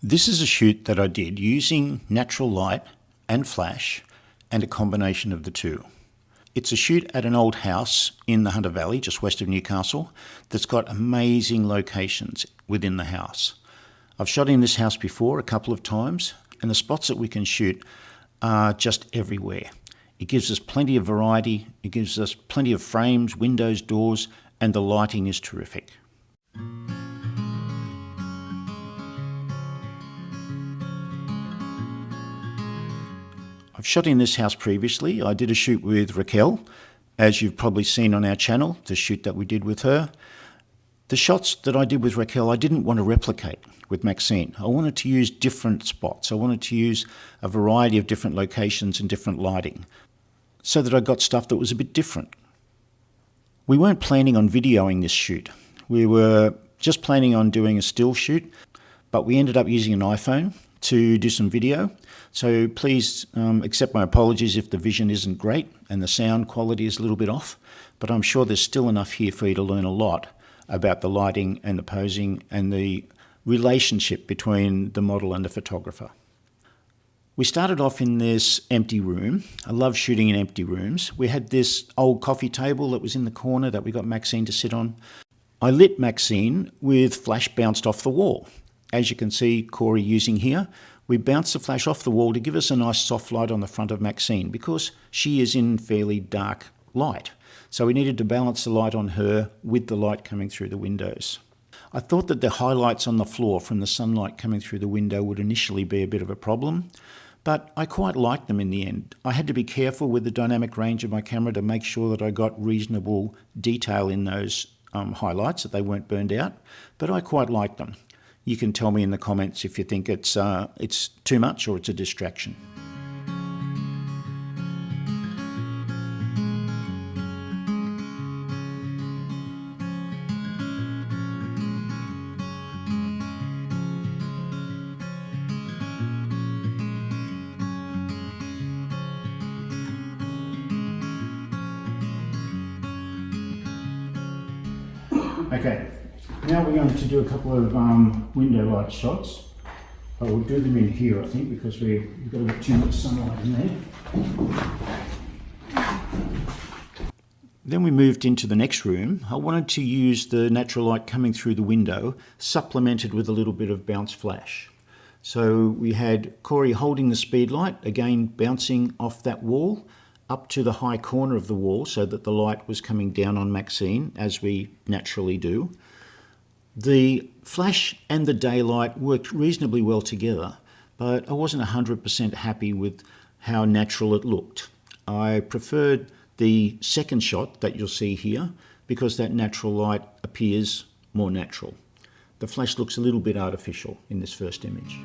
This is a shoot that I did using natural light and flash and a combination of the two. It's a shoot at an old house in the Hunter Valley, just west of Newcastle, that's got amazing locations within the house. I've shot in this house before a couple of times, and the spots that we can shoot are just everywhere. It gives us plenty of variety, it gives us plenty of frames, windows, doors, and the lighting is terrific. I've shot in this house previously. I did a shoot with Raquel, as you've probably seen on our channel, the shoot that we did with her. The shots that I did with Raquel, I didn't want to replicate with Maxine. I wanted to use different spots. I wanted to use a variety of different locations and different lighting so that I got stuff that was a bit different. We weren't planning on videoing this shoot. We were just planning on doing a still shoot, but we ended up using an iPhone to do some video. So please accept my apologies if the vision isn't great and the sound quality is a little bit off, but I'm sure there's still enough here for you to learn a lot about the lighting and the posing and the relationship between the model and the photographer. We started off in this empty room. I love shooting in empty rooms. We had this old coffee table that was in the corner that we got Maxine to sit on. I lit Maxine with flash bounced off the wall. As you can see Corey using here, we bounced the flash off the wall to give us a nice soft light on the front of Maxine because she is in fairly dark light. So we needed to balance the light on her with the light coming through the windows. I thought that the highlights on the floor from the sunlight coming through the window would initially be a bit of a problem, but I quite liked them in the end. I had to be careful with the dynamic range of my camera to make sure that I got reasonable detail in those highlights, that they weren't burned out, but I quite liked them. You can tell me in the comments if you think it's too much or it's a distraction. Okay, now we're going to do a couple of window light shots. I will do them in here, I think, because we've got a bit too much sunlight in there. Then we moved into the next room. I wanted to use the natural light coming through the window, supplemented with a little bit of bounce flash. So we had Corey holding the speed light, again bouncing off that wall, up to the high corner of the wall so that the light was coming down on Maxine, as we naturally do. The flash and the daylight worked reasonably well together, but I wasn't 100% happy with how natural it looked. I preferred the second shot that you'll see here because that natural light appears more natural. The flash looks a little bit artificial in this first image.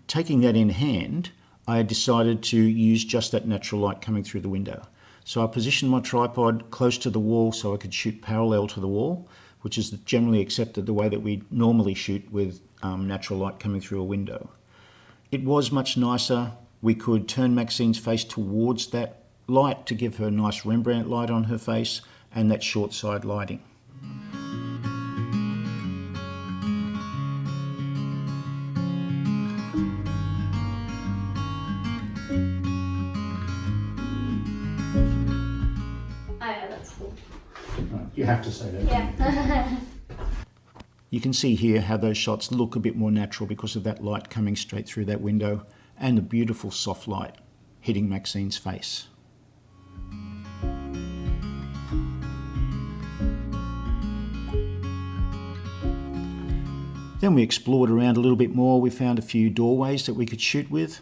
Taking that in hand, I decided to use just that natural light coming through the window. So I positioned my tripod close to the wall so I could shoot parallel to the wall, which is generally accepted the way that we normally shoot with natural light coming through a window. It was much nicer. We could turn Maxine's face towards that light to give her a nice Rembrandt light on her face and that short side lighting. You have to say that. Yeah. You can see here how those shots look a bit more natural because of that light coming straight through that window and the beautiful soft light hitting Maxine's face. Then we explored around a little bit more. We found a few doorways that we could shoot with.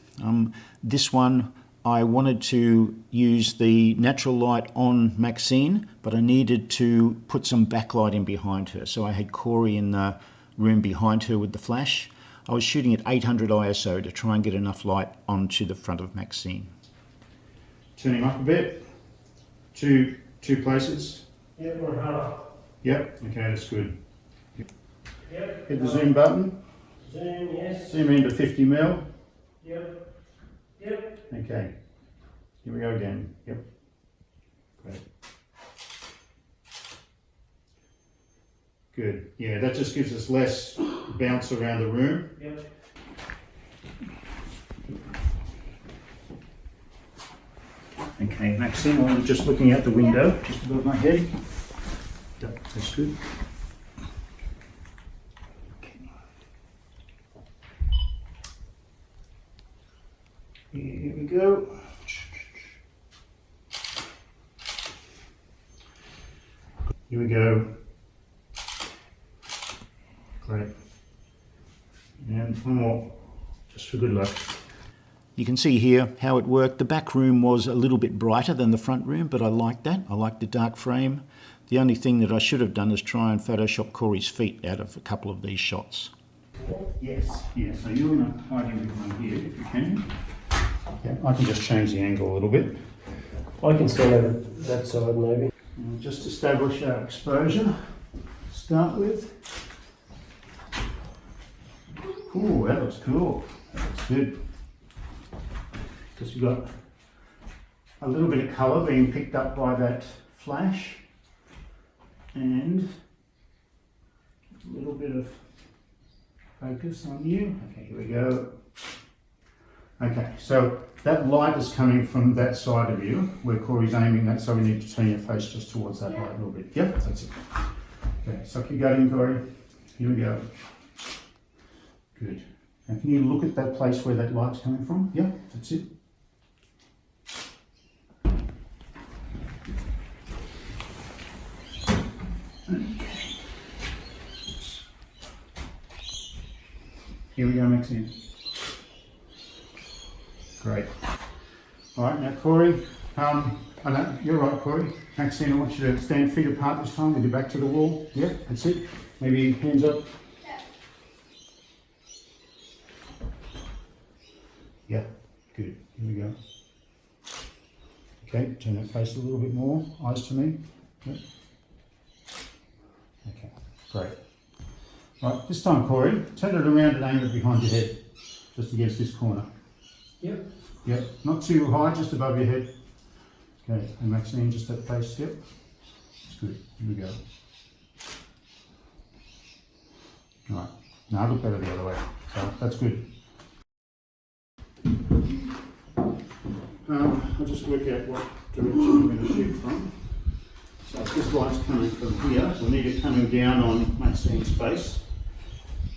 This one, I wanted to use the natural light on Maxine, but I needed to put some backlight in behind her. So I had Corey in the room behind her with the flash. I was shooting at 800 ISO to try and get enough light onto the front of Maxine. Turn him up a bit. Two places. Yeah, more. Yep, okay, that's good. Yep. Hit the zoom button. Zoom, yes. Zoom into 50 mil. Yep. Yep. Okay. Here we go again. Yep. Great. Good. Yeah, that just gives us less bounce around the room. Yep. Okay, Maxine, I'm just looking out the window, just above my head. Yep, that's good. Okay. Here we go. Here we go. Great. And one more, just for good luck. You can see here how it worked. The back room was a little bit brighter than the front room, but I like that. I like the dark frame. The only thing that I should have done is try and Photoshop Corey's feet out of a couple of these shots. Yes, yeah, so you're going to hide in behind here if you can. Yeah, I can just change the angle a little bit. I can stand over that side maybe. And just establish our exposure. Start with. Ooh, that looks cool. That looks good. Because we've got a little bit of colour being picked up by that flash and a little bit of focus on you. Okay, here we go. Okay, so that light is coming from that side of you where Corey's aiming that, so we need to turn your face just towards that light a little bit. Yep, that's it. Okay, suck your gut in, Corey. Here we go. Good. Now can you look at that place where that light's coming from? Yep, that's it. Okay. Here we go, Maxine. Great. All right, now Corey, I know, you're right, Corey. Maxine, I want you to stand feet apart this time with your back to the wall. Yeah, that's it. Maybe hands up. Yeah, good. Here we go. Okay, turn that face a little bit more. Eyes to me. Yep. Okay, great. Right, this time, Corey, turn it around and aim it behind your head, just against this corner. Yep. Yep, not too high, just above your head. Okay, and Maxine, just that face, yep. That's good. Here we go. All right, now look better the other way. So that's good. I'll just work out what direction I'm going to shoot from. So if this light's coming from here, we'll need it coming down on Maxine's face.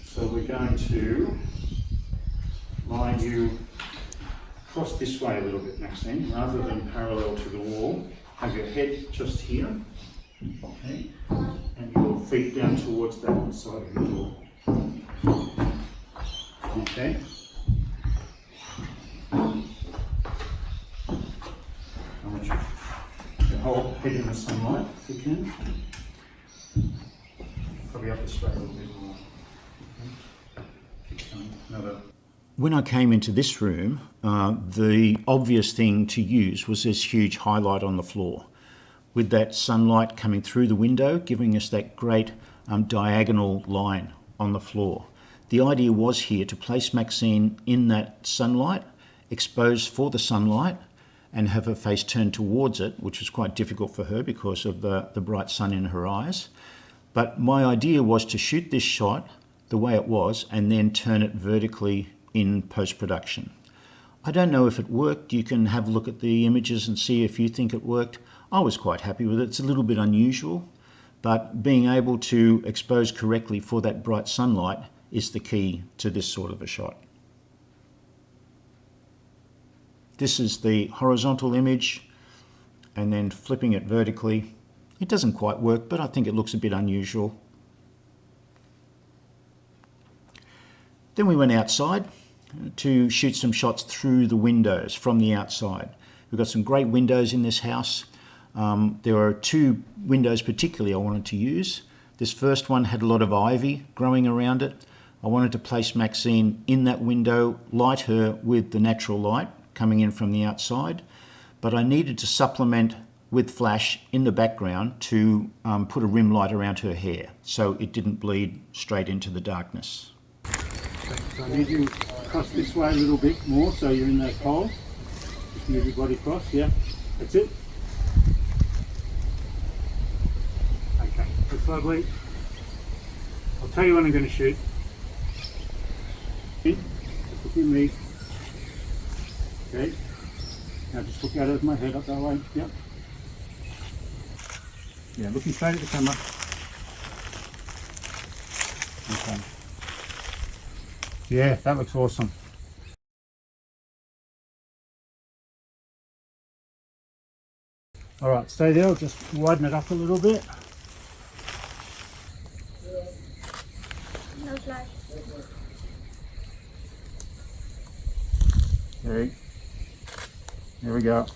So we're going to line you across this way a little bit, Maxine, rather than parallel to the wall. Have your head just here, okay, and your feet down towards that side of the door. Okay. I want you to hold head in the sunlight if you can. Probably up this way a little bit more. Okay. When I came into this room, the obvious thing to use was this huge highlight on the floor, with that sunlight coming through the window, giving us that great diagonal line on the floor. The idea was here to place Maxine in that sunlight, exposed for the sunlight, and have her face turned towards it, which was quite difficult for her because of the bright sun in her eyes. But my idea was to shoot this shot the way it was and then turn it vertically in post-production. I don't know if it worked. You can have a look at the images and see if you think it worked. I was quite happy with it. It's a little bit unusual, but being able to expose correctly for that bright sunlight is the key to this sort of a shot. This is the horizontal image, and then flipping it vertically. It doesn't quite work, but I think it looks a bit unusual. Then we went outside to shoot some shots through the windows from the outside. We've got some great windows in this house. There are two windows particularly I wanted to use. This first one had a lot of ivy growing around it. I wanted to place Maxine in that window, light her with the natural light coming in from the outside, but I needed to supplement with flash in the background to put a rim light around her hair so it didn't bleed straight into the darkness. So I need you to cross this way a little bit more so you're in that hole. Just move your body across, yeah. That's it. Okay, that's lovely. I'll tell you when I'm going to shoot. Just look at me. Okay. Now just look out of my head up that way. Yep. Yeah, looking straight at the camera. Okay. Yeah, that looks awesome. All right, stay there. I'll just widen it up a little bit. No flash. Okay. There we go.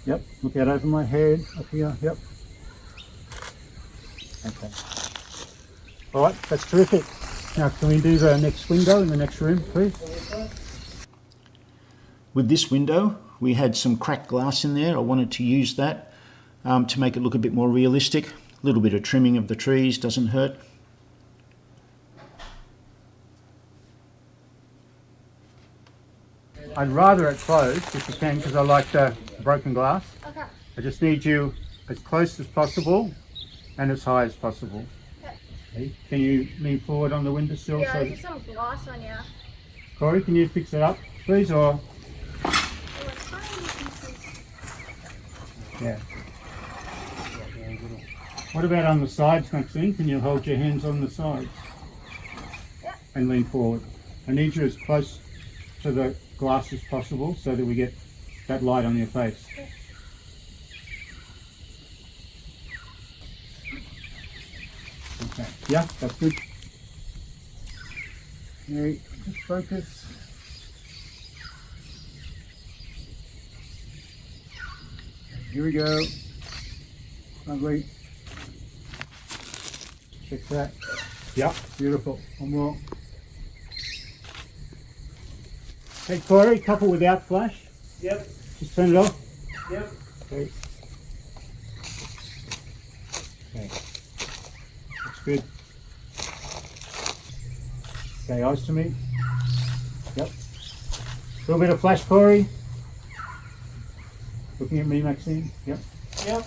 Yep, look out over my head, up here, yep. Okay. All right, that's terrific. Now can we do the next window in the next room, please? With this window, we had some cracked glass in there. I wanted to use that to make it look a bit more realistic. A little bit of trimming of the trees doesn't hurt. I'd rather it closed if you can because I like the broken glass. Okay. I just need you as close as possible and as high as possible. Okay. Can you lean forward on the windowsill? Yeah, so there's some glass on you. Corey, can you fix it up, please? Or yeah. What about on the sides, Maxine? Can you hold your hands on the sides? Yep. And lean forward. I need you as close to the glass as possible so that we get that light on your face. Okay. Yeah, that's good. Okay, just focus. Here we go. Lovely. Check that. Yeah, beautiful. One more. Hey Corey, couple without flash. Yep. Just turn it off. Yep. Okay. Okay. That's good. Okay, eyes to me. Yep. A little bit of flash, Corey. Looking at me, Maxine. Yep. Yep.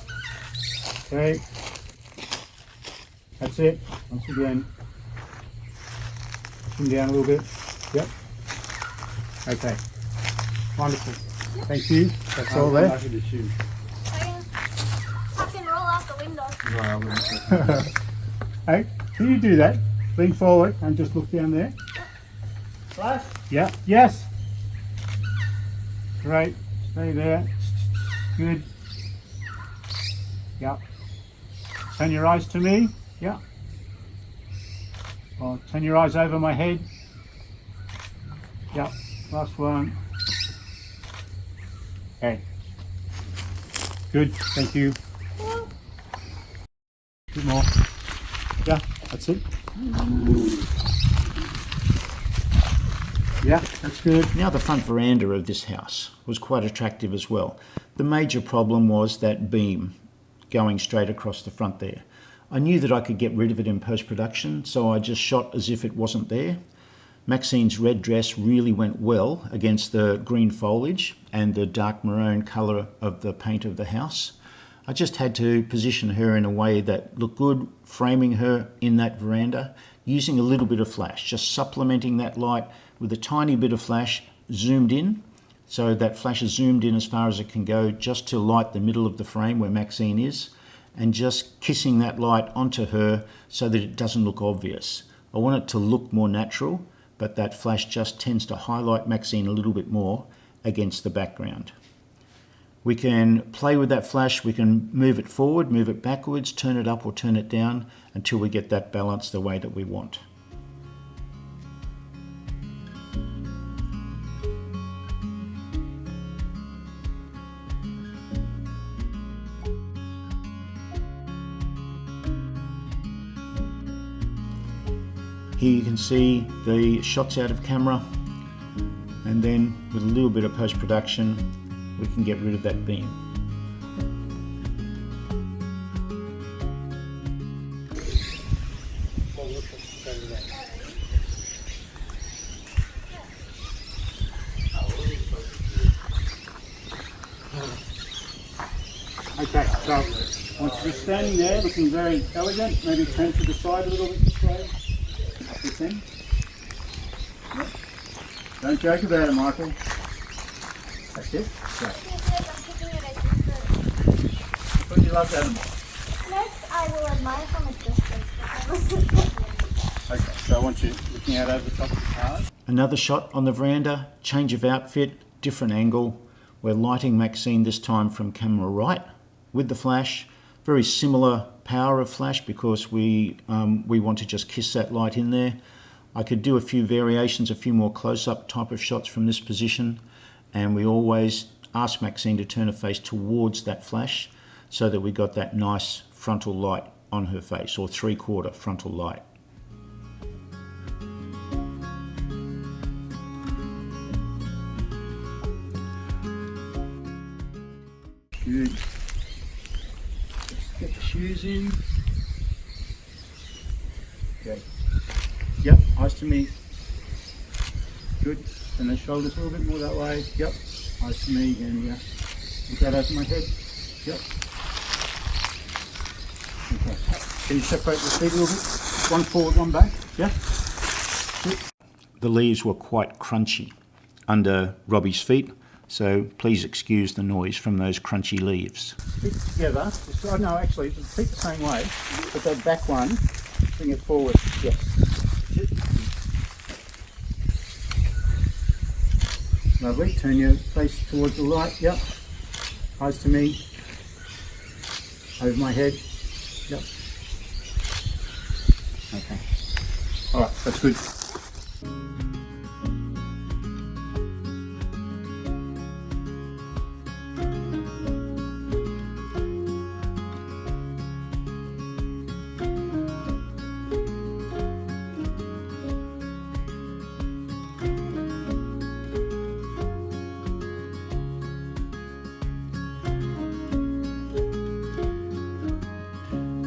Okay. That's it. Once again. Push him down a little bit. Yep. Okay. Wonderful. Thank you. That's all there. I can roll out the window. Hey, can you do that? Lean forward and just look down there. Flash. Yeah. Yes. Great. Stay there. Good. Yeah. Turn your eyes to me. Yeah. Or turn your eyes over my head. Yeah. Last one. Okay. Good. Thank you. Bit more. Yeah. That's it. Yeah. That's good. Now the front veranda of this house was quite attractive as well. The major problem was that beam going straight across the front there. I knew that I could get rid of it in post-production, so I just shot as if it wasn't there. Maxine's red dress really went well against the green foliage and the dark maroon colour of the paint of the house. I just had to position her in a way that looked good, framing her in that veranda, using a little bit of flash, just supplementing that light with a tiny bit of flash zoomed in. So that flash is zoomed in as far as it can go just to light the middle of the frame where Maxine is, and just kissing that light onto her so that it doesn't look obvious. I want it to look more natural, but that flash just tends to highlight Maxine a little bit more against the background. We can play with that flash, we can move it forward, move it backwards, turn it up or turn it down until we get that balance the way that we want. Here you can see the shots out of camera, and then with a little bit of post-production we can get rid of that beam. So, once you're standing there looking very elegant, maybe turn to the side a little bit this way. Up this end. Yep. Don't joke about it, Michael. That's it. Right. But you love animals. Next, I will admire from a distance. But I was Okay, so I want you looking out over the top of the card. Another shot on the veranda, change of outfit, different angle. We're lighting Maxine this time from camera right with the flash. Very similar power of flash because we want to just kiss that light in there. I could do a few variations, a few more close-up type of shots from this position, and we always ask Maxine to turn her face towards that flash so that we got that nice frontal light on her face, or 3/4 frontal light. Good. Just get the shoes in. Okay. Yep, eyes to me. Good. And the shoulders a little bit more that way. Yep. Eyes to me again, yeah. Look out over my head. Yep. Okay. Can you separate the feet a little bit? One forward, one back. Yeah. Good. The leaves were quite crunchy under Robbie's feet, so please excuse the noise from those crunchy leaves. Feet together. Oh no, actually, the feet the same way, but that back one, bring it forward. Yes. Lovely. Turn your face towards the light. Yep. Eyes to me. Over my head. Yep. Okay. All right. That's good.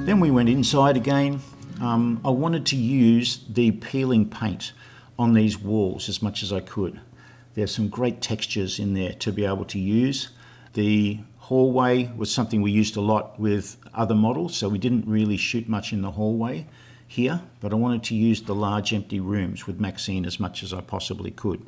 Then we went inside again. I wanted to use the peeling paint on these walls as much as I could. There's some great textures in there to be able to use. The hallway was something we used a lot with other models, so we didn't really shoot much in the hallway here, but I wanted to use the large empty rooms with Maxine as much as I possibly could.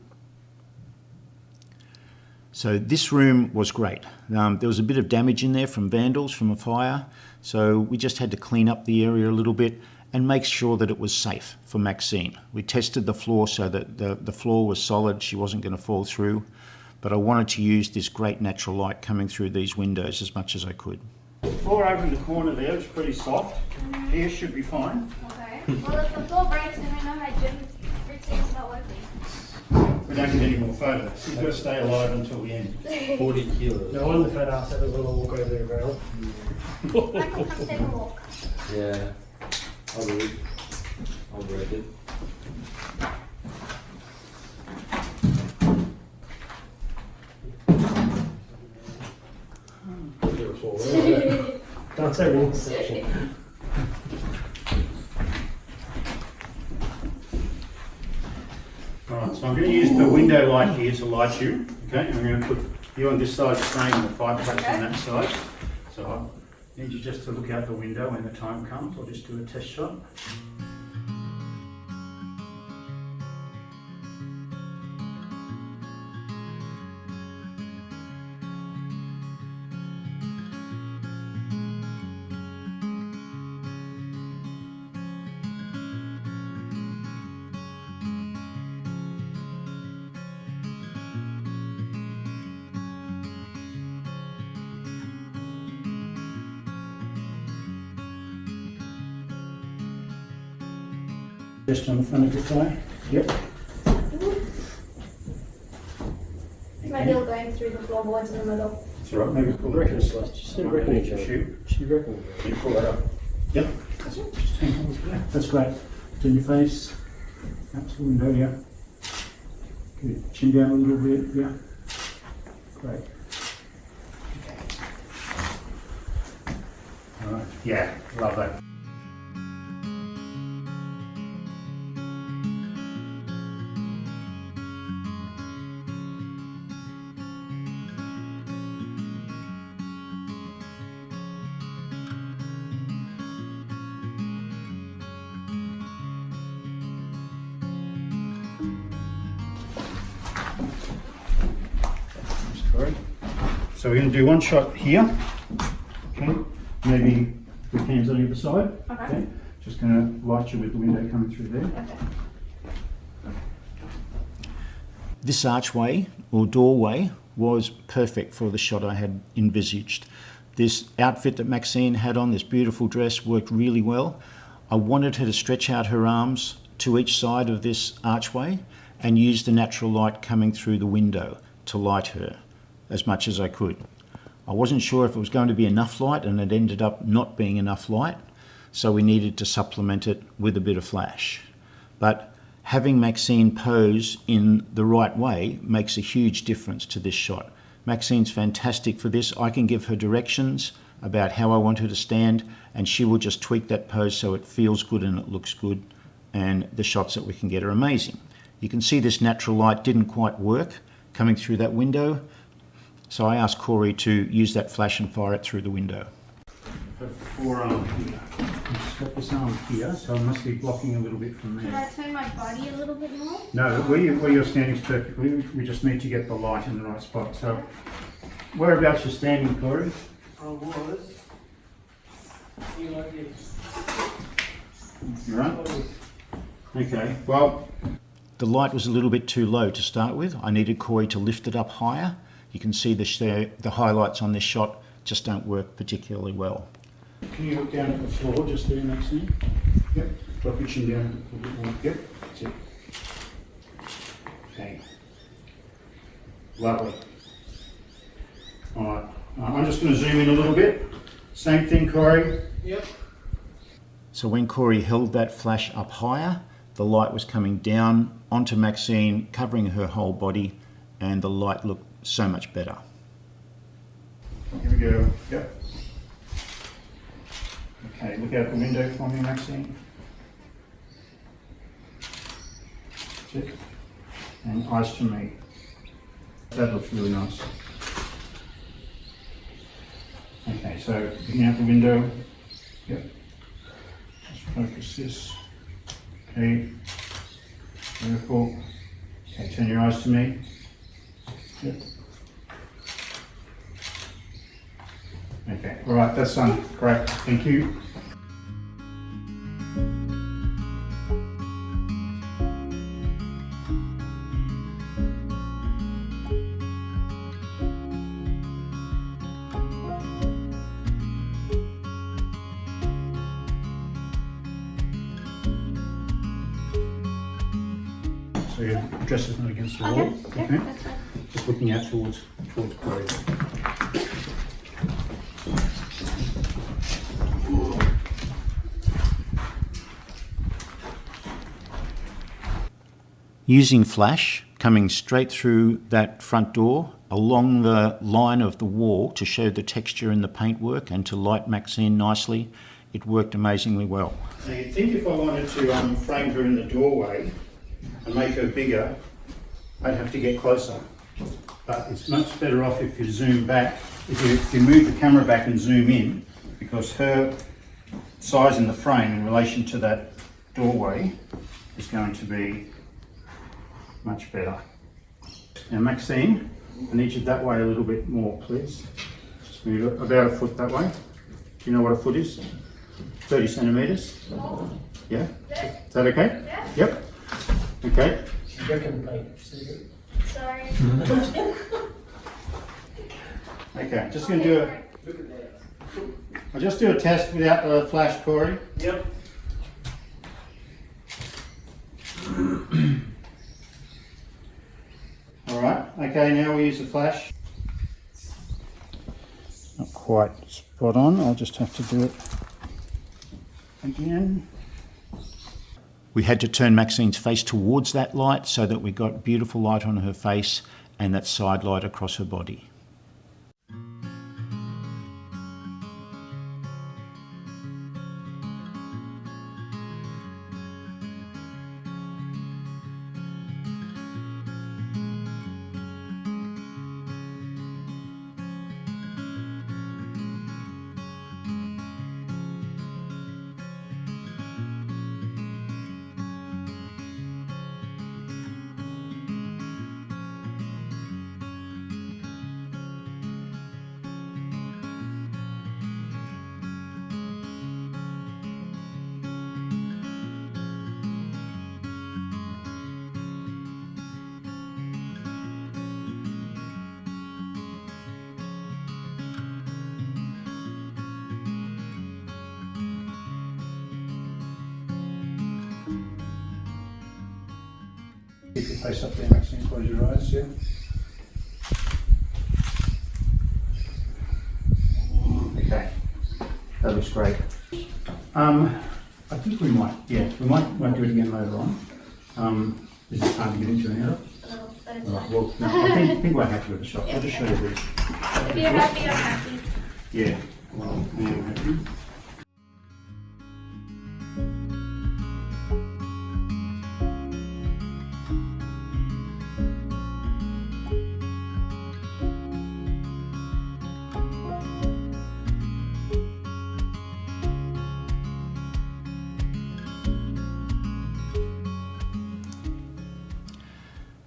So this room was great. There was a bit of damage in there from vandals, from a fire, so we just had to clean up the area a little bit and make sure that it was safe for Maxine. We tested the floor so that the floor was solid, she wasn't going to fall through, but I wanted to use this great natural light coming through these windows as much as I could. The floor over in the corner there was pretty soft. Here should be fine. Okay. Well, if the floor breaks, then we know my gym routine's not working. We don't get any more photos. She's got to stay alive until the end. 40 kilos. No wonder fat ass ever going to walk over the ground. Michael, come take a walk. Yeah, I'll do it. I'll break it. Don't say ring section. Alright, so I'm going to use the window light here to light you. Okay, I'm going to put you on this side, the same, and the 5 tracks on that side. So I need you just to look out the window when the time comes. I'll just do a test shot. Just on the front of your thigh. Yep. My heel going through the floorboards in the middle. That's all right. Maybe pull Reckon it. it's like, just didn't reckon Underneath it, your shoe. She reckoned it. You pull that up. Yep. That's it. Just hang on with that. That's great. Turn your face. Out to the window, yeah. Good. Chin down a little bit, yeah. Great. All right. Yeah, love that. So we're going to do one shot here. Okay. Maybe with hands on either side. Okay. Just going to light you with the window coming through there. Okay. This archway or doorway was perfect for the shot I had envisaged. This outfit that Maxine had on, this beautiful dress, worked really well. I wanted her to stretch out her arms to each side of this archway and use the natural light coming through the window to light her as much as I could. I wasn't sure if it was going to be enough light, and it ended up not being enough light, so we needed to supplement it with a bit of flash. But having Maxine pose in the right way makes a huge difference to this shot. Maxine's fantastic for this. I can give her directions about how I want her to stand, and she will just tweak that pose so it feels good and it looks good, and the shots that we can get are amazing. You can see this natural light didn't quite work coming through that window, so I asked Corey to use that flash and fire it through the window. The forearm here. Just got this arm here, so I must be blocking a little bit from Should there. I turn my body a little bit more? No, where you're standing is perfect. We just need to get the light in the right spot. So, whereabouts you're standing, Corey? I was. You like this? You right? Okay. Well, The light was a little bit too low to start with. I needed Corey to lift it up higher. You can see the highlights on this shot just don't work particularly well. can you look down at the floor just there, Maxine? Yep. Drop your chin down a little bit more. Yep. That's it. Okay. Lovely. All right. I'm just going to zoom in a little bit. Same thing, Corey. Yep. So when Corey held that flash up higher, the light was coming down onto Maxine, covering her whole body, and the light looked so much better. Here we go. Yep. Okay, look out the window for me, Maxine. That's it. And eyes to me. That looks really nice. Okay, so looking out the window. Yep. Just focus this. Okay. Beautiful. Okay, turn your eyes to me. Yep. Okay, all right, that's done. Great, thank you. So your dress is not against the wall. Okay. Yeah, that's fine. Just looking out towards Corey. Using flash coming straight through that front door along the line of the wall to show the texture in the paintwork and to light Maxine nicely, it worked amazingly well. Now you'd think if I wanted to frame her in the doorway and make her bigger, I'd have to get closer. But it's much better off if you zoom back, if you move the camera back and zoom in, because her size in the frame in relation to that doorway is going to be much better. Now Maxine, I need you that way a little bit more, please. Just move it about a foot that way. Do you know what a foot is? 30 centimetres. Yeah? Is that okay? Yeah. Yep. Okay. Breaking the paint. See it? Sorry. Okay, just going to do a, Look at that. I'll just do a test without the flash, Corey. Yep. All right, okay, now we use the flash. Not quite spot on, I'll just have to do it again. We had to turn Maxine's face towards that light so that we got beautiful light on her face and that side light across her body. Keep your face up there, Maxine, close your eyes, yeah. Okay, that looks great. I think we might do it again later on. Is it time to get into an error? No, but it's Right, fine. well, no, I think we're happy with the shot. I'll just show you this. If you're happy, I'm happy. Yeah, well, I am happy.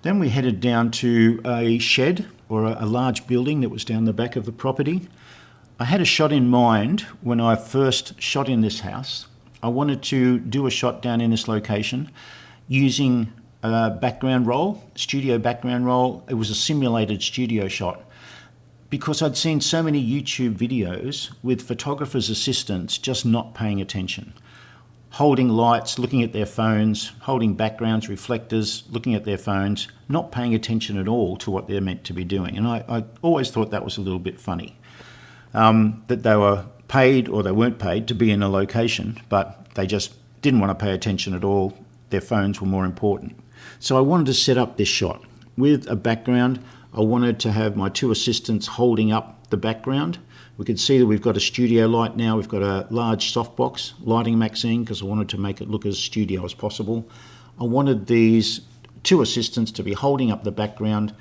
Then we headed down to a shed or a large building that was down the back of the property. I had a shot in mind when I first shot in this house. I wanted to do a shot down in this location using a background roll, studio background roll. It was a simulated studio shot because I'd seen so many YouTube videos with photographers' assistants just not paying attention. Holding lights, looking at their phones, holding backgrounds, reflectors, looking at their phones, not paying attention at all to what they're meant to be doing. And I always thought that was a little bit funny, that they were paid or they weren't paid to be in a location, but they just didn't want to pay attention at all. Their phones were more important. So I wanted to set up this shot with a background. I wanted to have my two assistants holding up the background. We can see that we've got a studio light now. We've got a large softbox lighting Maxine because I wanted to make it look as studio as possible. I wanted these two assistants to be holding up the background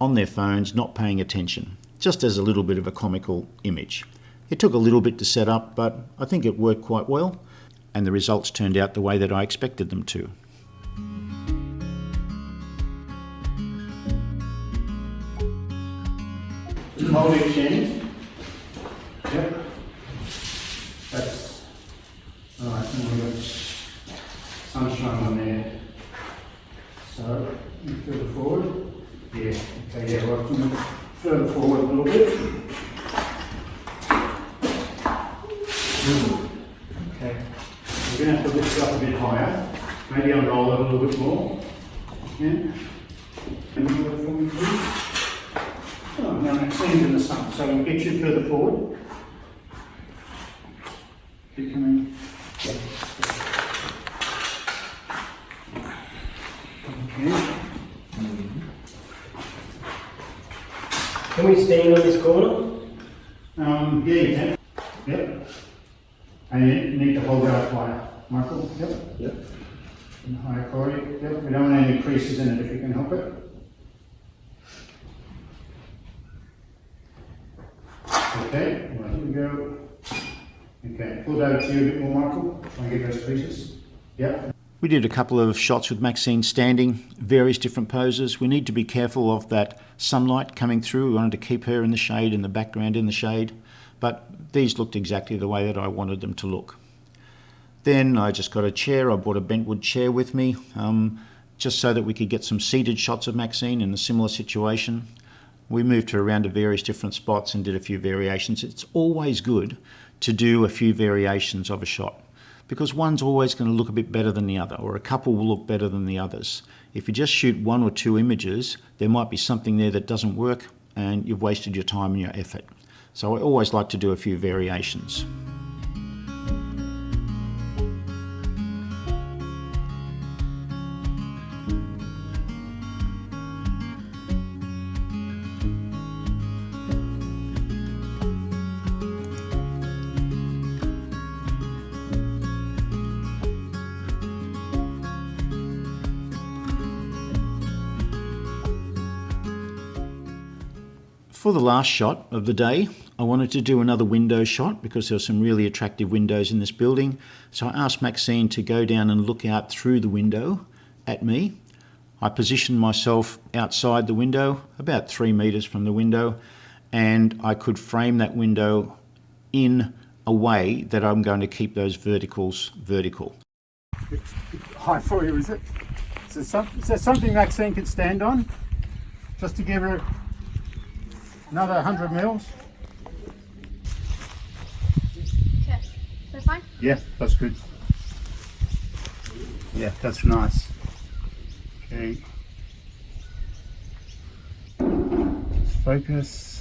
on their phones, not paying attention, just as a little bit of a comical image. It took a little bit to set up, but I think it worked quite well, and the results turned out the way that I expected them to. Hold it, Jenny. Yep. That's all right. And we've got sunshine on there. So you further forward. Yeah. Okay. Yeah. We'll have to move further forward a little bit. Okay. We're going to have to lift it up a bit higher. Maybe unroll it a little bit more. Yeah. Can you do it for me, please? Oh, now Maxine's in the sun, so we'll get you further forward. Keep coming. Okay. Can we stand on this corner? Yeah, you can. Yep. And you need to hold it up higher. Michael? Yep. Yep. And higher, Corey? Yep. We don't want any creases in it if you can help it. Okay, well, here we go. Okay, pull that to you a bit more, Michael. Try and get those creases. Yep. We did a couple of shots with Maxine standing, various different poses. We need to be careful of that sunlight coming through. We wanted to keep her in the shade and the background in the shade, but these looked exactly the way that I wanted them to look. Then I just got a chair. I brought a bentwood chair with me, just so that we could get some seated shots of Maxine in a similar situation. We moved her around to various different spots and did a few variations. It's always good to do a few variations of a shot because one's always going to look a bit better than the other, or a couple will look better than the others. If you just shoot one or two images, there might be something there that doesn't work and you've wasted your time and your effort. So I always like to do a few variations. For the last shot of the day, I wanted to do another window shot because there were some really attractive windows in this building. So I asked Maxine to go down and look out through the window at me. I positioned myself outside the window, about 3 meters from the window, and I could frame that window in a way that I'm going to keep those verticals vertical. High for you, is it? Is there something Maxine can stand on? Just to give her another 100 mils? Okay. Is that fine? Yeah, that's good. Yeah, that's nice. Okay. Focus.